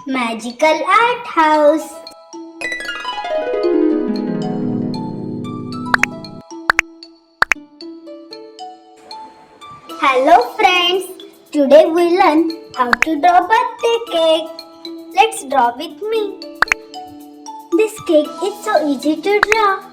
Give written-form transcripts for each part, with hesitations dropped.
Magical Art House. Hello friends, today we learn how to draw birthday cake. Let's draw with me. This cake is so easy to draw.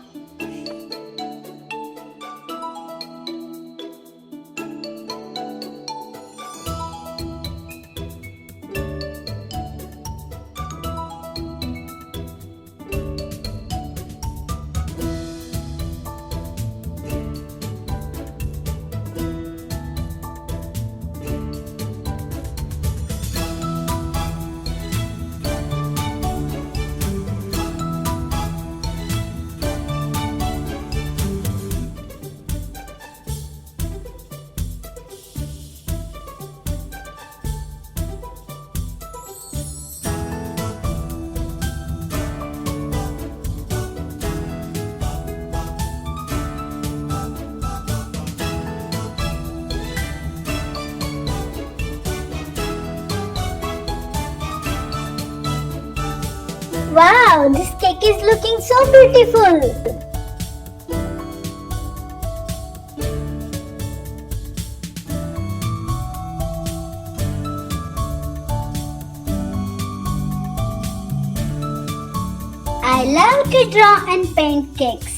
Wow, this cake is looking so beautiful. I love to draw and paint cakes.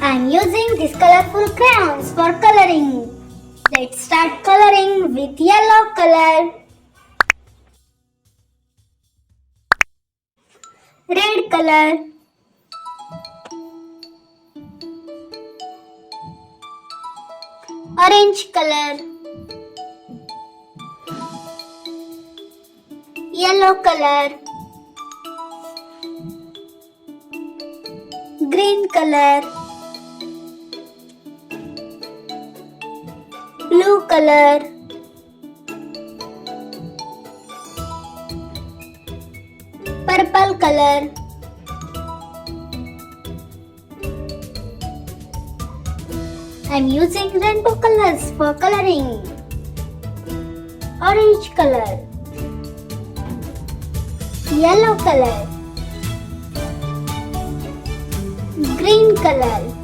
I'm using these colorful crayons for coloring. Let's start coloring with yellow color, red color, orange color, yellow color, green color, blue color, purple color, I'm using rainbow colors for coloring. Orange color, yellow color, green color,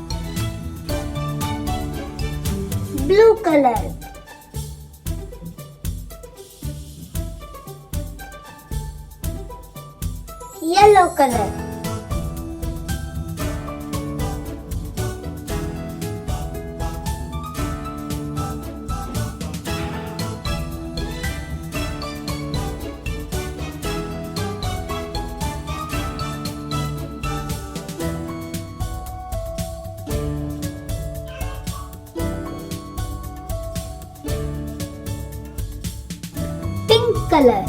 blue color, yellow color, pink color,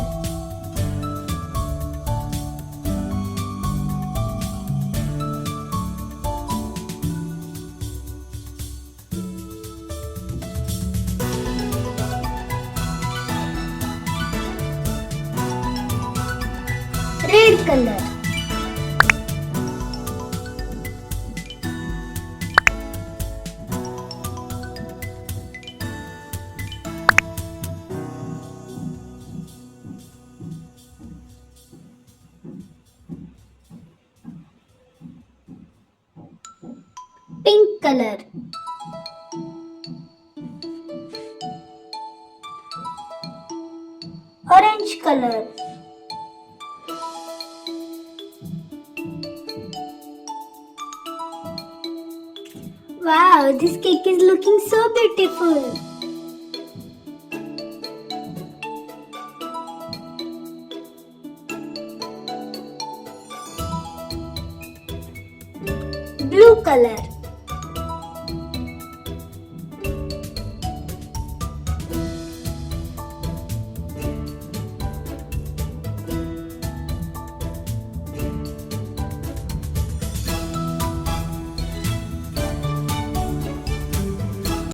red color, pink color, orange color, wow, this cake is looking so beautiful. Blue color,